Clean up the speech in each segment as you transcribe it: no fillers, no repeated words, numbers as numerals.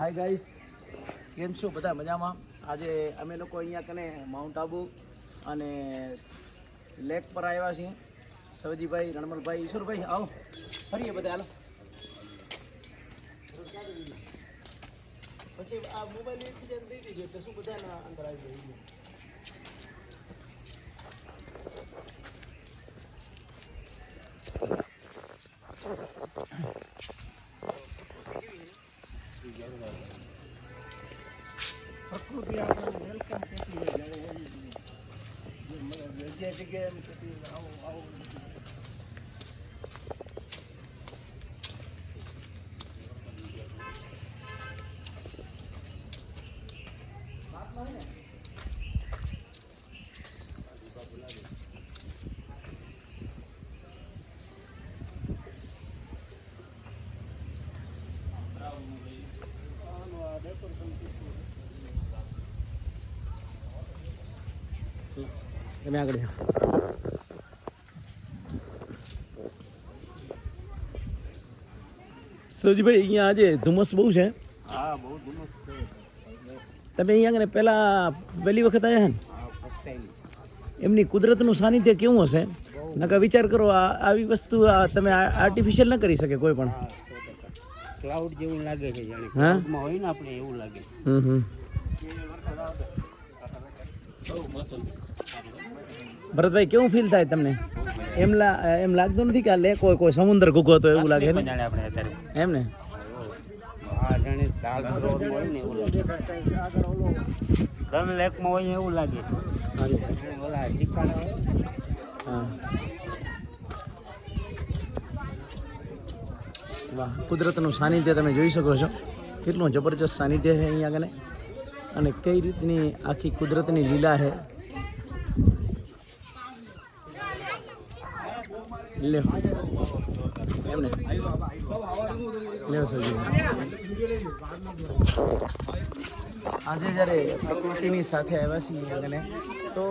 Hi guys, કેમ છો બધા? મજામાં? આજે અમે લોકો અહીંયા કને માઉન્ટ આબુ અને લેક પર આવ્યા છીએ. સવજીભાઈ, રણમલભાઈ, ઈશ્વરભાઈ આવો ફરીએ બધા. હાલો પછી આ મોબાઈલ એકબીજાને દઈ દીધો એટલે શું બધાના અંદર આવી જાય. પ્રકૃતિ આપણને વેલકમ કરતી હોય જ્યારે જગ્યાએ જગ્યાએ એમ કહેતી આવો આવો. તમે આગળ સવજીભાઈ, અહીંયા આજે ધુમ્મસ બહુ છે. હા, બહુ ધુમ્મસ છે. તમે અહીંયા આગળ પહેલી વખત આવ્યા ને? એમની કુદરતનું સાનિધ્ય કેવું હશે? નકર વિચાર કરો, આવી વસ્તુ તમે આર્ટિફિશિયલ ન કરી શકે કોઈ પણ. ક્લાઉડ જેવું લાગે છે, જાણે હા ક્લાઉડમાં હોય ને આપણે એવું લાગે. ભરતભાઈ, કેવું ફીલ થાય તમને? એમ લાગતું નથી કે આ લેક હોય, કોઈ સમુદ્ર ગુગો તો એવું લાગે ને? જાણે આપણે અત્યારે એમ ને? આ જાણે ડાલ રોડ હોય ને એવું લાગે. ડલ લેકમાં હોય એવું લાગે. ઓલા ચીકાણા હોય. હા, વાહ, કુદરતનું સાનિધ્ય તમે જોઈ શકો છો. કેટલું જબરજસ્ત સાનિધ્ય છે અહીંયા આગળ, અને કઈ રીતની આખી કુદરતની લીલા છે. લ્યો એમને લ્યો સજી. આજે જ્યારે પ્રકૃતિની સાથે આવ્યા છીએ અને તો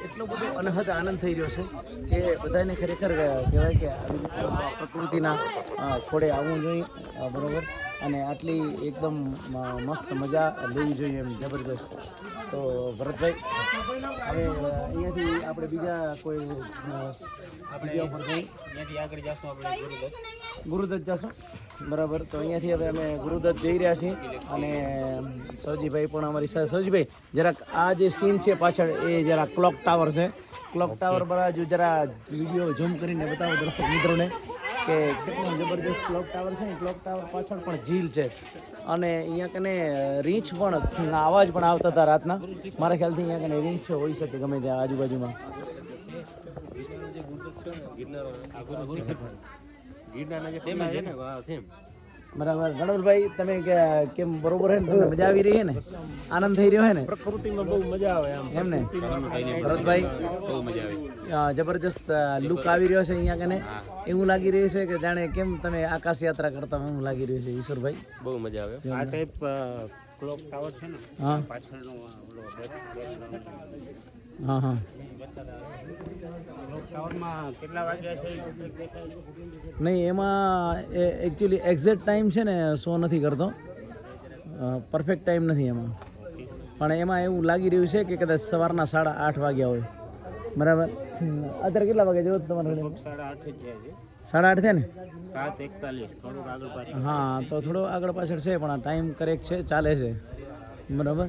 એટલો બધો અનહદ આનંદ થઈ રહ્યો છે કે બધાને ખરેખર કહેવાય કે પ્રકૃતિના ખોળે આવવું જોઈએ, બરાબર, અને આટલી એકદમ મસ્ત મજા લેવી જોઈએ એમ જબરદસ્ત. તો ભરતભાઈ, હવે અહીંયાથી આપણે બીજા કોઈ જગ્યા ઉપર ત્યાંથી આગળ જશું આપણે ગુરુદત્ત જશું, બરાબર. તો અહીંયાથી હવે અમે ગુરુદત્ત જઈ રહ્યા છીએ અને સવજીભાઈ પણ અમારી સાથે. સવજીભાઈ, જરાક આ જે સીન છે પાછળ એ જરા ક્લોક ટાવર છે. ક્લોક ટાવર બાજુ જરા વિડીયો ઝૂમ કરીને બતાવો દર્શક મિત્રોને કે કેટલું જબરદસ્ત ક્લોક ટાવર છે. ક્લોક ટાવર પાછળ પણ ઝીલ છે અને અહીંયા કને રીંછ પણ અવાજ પણ આવતા હતા રાતના. મારા ખ્યાલથી અહીંયા કને રીંછ હોઈ શકે ગમે ત્યાં આજુબાજુમાં. બરાબર. રણવલભાઈ, તમે કેમ બરોબર છે ને? તમને મજા આવી રહી છે ને? આનંદ થઈ રહ્યો છે ને? પ્રકૃતિમાં બહુ મજા આવે એમ ને? ભરતભાઈ, બહુ મજા આવે. જબરજસ્ત લુક આવી રહ્યો છે અહીંયા કને. એવું લાગી રહ્યું છે કે જાણે કેમ તમે આકાશ યાત્રા કરતા હોય એવું લાગી રહ્યું છે. ઈશ્વરભાઈ, બહુ મજા આવે. આ ટાઈપ ક્લોક ટાવર છે ને, હા પાછળનો ઓલો હા હા ક્લોક ટાવરમાં કેટલા વાગ્યા છે નહીં, એમાં એકચ્યુઅલી એક્ઝેક્ટ ટાઈમ છે ને શો નથી કરતો, પરફેક્ટ ટાઈમ નથી એમાં, પણ એમાં એવું લાગી રહ્યું છે કે કદાચ સવારના 8:30 વાગ્યા હોય, બરાબર. અત્યારે કેટલા વાગે જોવો તમારે? 8:30 જ છે. 8:30 છે ને? 7:41. થોડુંક આગળ પાછળ. હા, તો થોડો આગળ પાછળ છે પણ આ ટાઈમ કરેક્ટ છે, ચાલે છે, બરાબર.